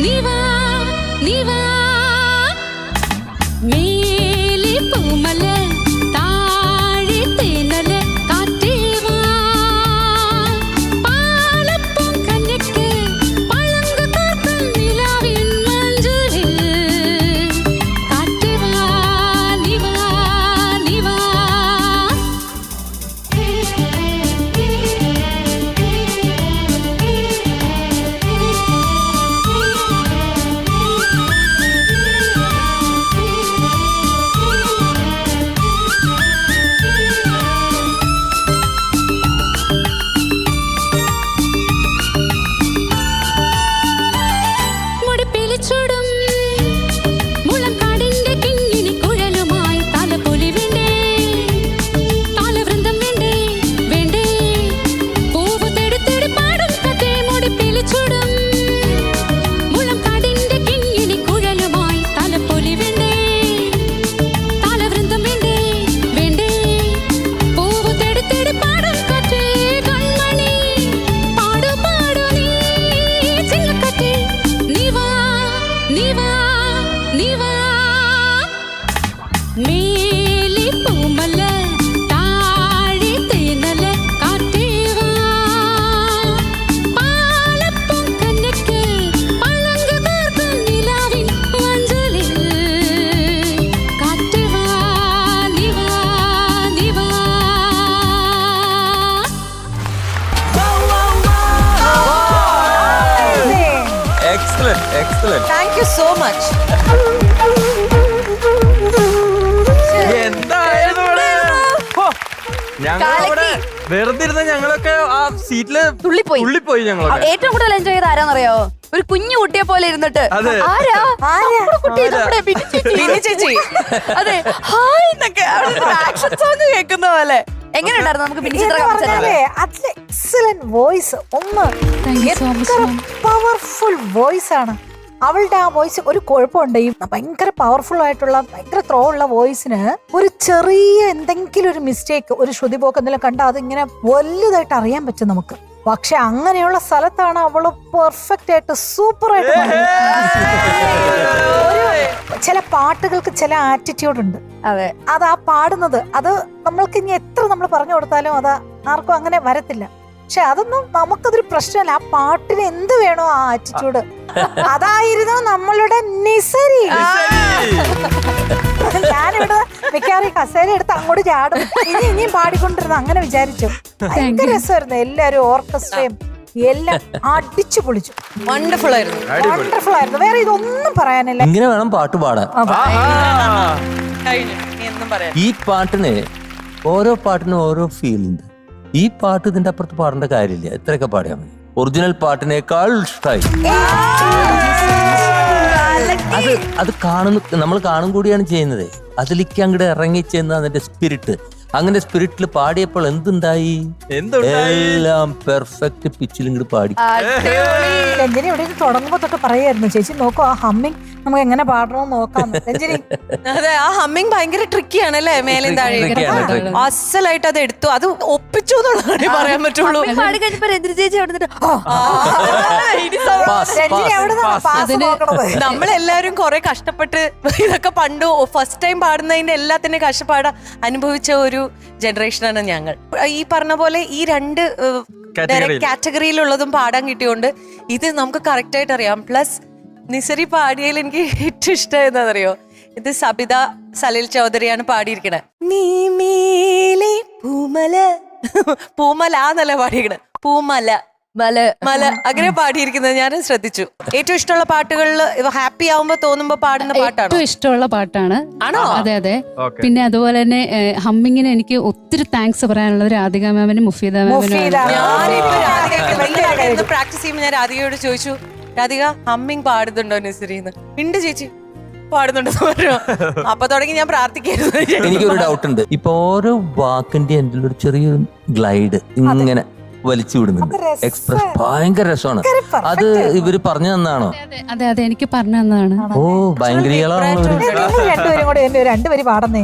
നിവാ നിവാ മേലെ പൂമല താഴെ തേനല കാറ്റേ വാ പാലപ്പൂം കന്യക്ക് പഴങ്കു കാക്കും നിലാവിൻ മഞ്ചലിൽ കാറ്റേ വാ നിവാ നിവാ മുടിപ്പിലിച്ചൂടും മുളങ്കാടിന്റെ കിങ്ങിണി കുഴലുമായി താലപ്പൊലി വേണ്ടേ താലവൃന്ദം വേണ്ടേ വേണ്ടേ പൂവ് തേടി തേടി പാടും കഥേ മുടിപ്പിലിച്ചൂടും മുളങ്കാടിന്റെ കിങ്ങിണി കുഴലുമായി താലപ്പൊലി വേണ്ടേ താലവൃന്ദം വേണ്ടേ വേണ്ടേ പൂവ് തേടി തേടി പാടും കഥേ കൺമണി പാടു പാടു നീ ചിങ്ങക്കഥേ നിവാ നിവാ നിവാ മേലെ പൂമല താഴെ തേനല കാറ്റേ വാ പാലപ്പൂം കന്യക്ക് പഴങ്കു കാർക്കും നിലാവിൻ മഞ്ചലിൽ കാറ്റേ വാ നിവാ നിവാ Excellent, excellent. Thank you so much. എന്തായിരുന്നു ഇവിടെ? ഹോ, ഞങ്ങളവിടെ വെറുതെ ഇരുന്ന് ഞങ്ങളൊക്കെ ആ സീറ്റില് തുള്ളിപ്പോയി ഞങ്ങളൊക്കെ. ഏറ്റവും കൂടുതൽ എൻജോയ് ചെയ്ത് ആരാന്നറിയോ? ഒരു കുഞ്ഞു കുട്ടിയെ പോലെ ഇരുന്നിട്ട് അതെ. ആരാ നമ്മുടെ കുട്ടി, ആരാ? നമ്മുടെ ബിനി ചേച്ചി. ബിനി ചേച്ചി. അതെ, ഹായ് എന്നൊക്കെ ആക്ഷൻ സോങ് കേൾക്കുന്ന പോലെ. എങ്ങനെയുണ്ടായിരുന്നു? നമുക്ക് ബിനി ചിത്രം കാണിച്ചു എക്സലന്റ് വോയിസ്. ഒന്ന് പവർഫുൾ വോയിസ് ആണ് അവളുടെ. ആ വോയിസ് ഒരു കുഴപ്പമുണ്ട്, ഈ ഭയങ്കര പവർഫുൾ ആയിട്ടുള്ള ഭയങ്കര ത്രോ ഉള്ള വോയിസിന് ഒരു ചെറിയ എന്തെങ്കിലും ഒരു മിസ്റ്റേക്ക്, ഒരു ശ്രുതിപോക്ക് എന്തെങ്കിലും കണ്ടാൽ അതിങ്ങനെ വലുതായിട്ട് അറിയാൻ പറ്റും നമുക്ക്. പക്ഷെ അങ്ങനെയുള്ള സ്ഥലത്താണ് അവള് പെർഫെക്റ്റ് ആയിട്ട് സൂപ്പർ ആയിട്ട് ചില പാട്ടുകൾക്ക് ചില ആറ്റിറ്റ്യൂഡ് ഉണ്ട്. അതെ, അത് ആ പാടുന്നത് അത് നമ്മൾക്ക് ഇനി എത്ര നമ്മൾ പറഞ്ഞു കൊടുത്താലും അത് ആർക്കും അങ്ങനെ വരത്തില്ല. പക്ഷെ അതൊന്നും നമുക്കതൊരു പ്രശ്നമല്ല. ആ പാട്ടിന് എന്ത് വേണോ ആ ആറ്റിറ്റ്യൂഡ്, അതായിരുന്നു നമ്മളുടെ നിസരി. ഞാനിവിടെ മിക്കവാറും കസേര എടുത്ത് അങ്ങോട്ട് ചാടും, ഇനിയും പാടിക്കൊണ്ടിരുന്നു. അങ്ങനെ വിചാരിച്ചു. ഭയങ്കര രസമായിരുന്നു. എല്ലാരും ഓർക്കസ്ട്രയും എല്ലാം അടിച്ചു പൊളിച്ചു. വണ്ടർഫുൾ ആയിരുന്നു. വണ്ടർഫുൾ ആയിരുന്നു. വേറെ ഇതൊന്നും പറയാനില്ല. ഇങ്ങനെ വേണം പാട്ട് പാടാൻ. കഴിഞ്ഞു. നീ എന്നും പറയാം. ഈ പാട്ടിന് ഓരോ പാട്ടിനും ഓരോ ഫീൽ ഉണ്ട്. ഈ പാട്ട് ഇതിന്റെ അപ്പുറത്ത് പാടേണ്ട കാര്യമില്ല, എത്രയൊക്കെ പാടിയാൽ മതി. ഒറിജിനൽ പാട്ടിനേക്കാൾ ഇഷ്ടമായി. അത് നമ്മൾ കാണും കൂടിയാണ് ചെയ്യുന്നത്. അതിലേക്ക് അങ്ങോട്ട് ഇറങ്ങി ചെന്ന് അതിന്റെ സ്പിരിറ്റ്, അങ്ങനെ സ്പിരിറ്റിൽ പാടിയപ്പോൾ എന്തുണ്ടായി? എല്ലാം പെർഫെക്റ്റ് പിച്ചിൽ ഇങ്ങോട്ട് പാടി. രഞ്ജനി ഇവിടെ തുടങ്ങുമ്പോ തൊട്ട് പറയായിരുന്നു, ചേച്ചി നോക്കൂ ആ ഹമ്മിങ് നമുക്ക് എങ്ങനെ പാടണമെന്ന് നോക്കാം. രഞ്ജനി അതെ, ആ ഹമ്മിങ് ഭയങ്കര ട്രിക്കിയാണ് അല്ലേ? മേലും താഴെ അസലായിട്ട് അത് എടുത്തു, അത് ഒപ്പിച്ചു എന്നുള്ളതാണ് പറയാൻ പറ്റുള്ളൂ. പാടി കഴിഞ്ഞപ്പോ രഞ്ജിനി ചേച്ചി അവിടെ നിന്നിട്ട് രഞ്ജനി അവിടെ പാസ് നോക്കണത്. നമ്മളെല്ലാരും കുറെ കഷ്ടപ്പെട്ട് ഇതൊക്കെ പണ്ട് ഫസ്റ്റ് ടൈം പാടുന്നതിന്റെ എല്ലാത്തിന്റെ കഷ്ടപ്പാട് അനുഭവിച്ച ഒരു ജനറേഷനാണ് ഞങ്ങൾ. ഈ പറഞ്ഞ പോലെ ഈ രണ്ട് കാറ്റഗറിയിലുള്ളതും പാടാൻ കിട്ടിയോണ്ട് ഇത് നമുക്ക് കറക്റ്റ് ആയിട്ട് അറിയാം. പ്ലസ് നിസരി പാടിയതിൽ എനിക്ക് ഏറ്റവും ഇഷ്ടം എന്താണെന്നറിയോ? ഇത് സബിത സലിൽ ചൗധരിയാണ് പാടിയിരിക്കണേ. നീ മേലെ പൂമല പൂമല എന്നല്ല പാടിയിരിക്കണേ, പൂമല മല മല അങ്ങനെ പാടിയിരിക്കുന്നത് ഞാൻ ശ്രദ്ധിച്ചു. ഏറ്റവും ഇഷ്ടമുള്ള പാട്ടുകളിൽ ഹാപ്പി ആവുമ്പോ തോന്നുമ്പോ പാടുന്ന പാട്ടാണ് ഏറ്റവും ഇഷ്ടമുള്ള പാട്ടാണ്. ആണോ? അതെ അതെ. പിന്നെ അതുപോലെ തന്നെ ഹമ്മിങ്ങിന് എനിക്ക് ഒത്തിരി താങ്ക്സ് പറയാനുള്ളത് രാധിക മാമിനും മുഫീദ മാമിനും. ഞാനിപ്പോ പ്രാക്ടീസ് ചെയ്യുമ്പോൾ ഞാൻ രാധികയോട് ചോദിച്ചു, രാധിക ഹമ്മിങ് പാടുന്നുണ്ടോ നസരീന്ന്? ഉണ്ട് ചേച്ചി, പാടുന്നുണ്ടെന്ന് പറഞ്ഞു. അപ്പൊ തുടങ്ങി ഞാൻ പ്രാർത്ഥിക്കായിരുന്നു. എനിക്കൊരു ഡൗട്ട് ഉണ്ട്. ഇപ്പൊ ഓരോ വാക്കിന്റെ എൻ്റെ ഒരു ചെറിയൊരു ഗ്ലൈഡ് ഇങ്ങനെ വലിച്ചു വിടുന്നുണ്ട്. എക്സ്പ്രസ് ഭയങ്കര രസമാണ്. അത് ഇവര് പറഞ്ഞു തന്നാണോ? അതെ അതെ, എനിക്ക് പറഞ്ഞു തന്നതാണ്. ഓ ഭയങ്കര രണ്ടുപേരും കൂടെ രണ്ടുപേര് പാടുന്നേ.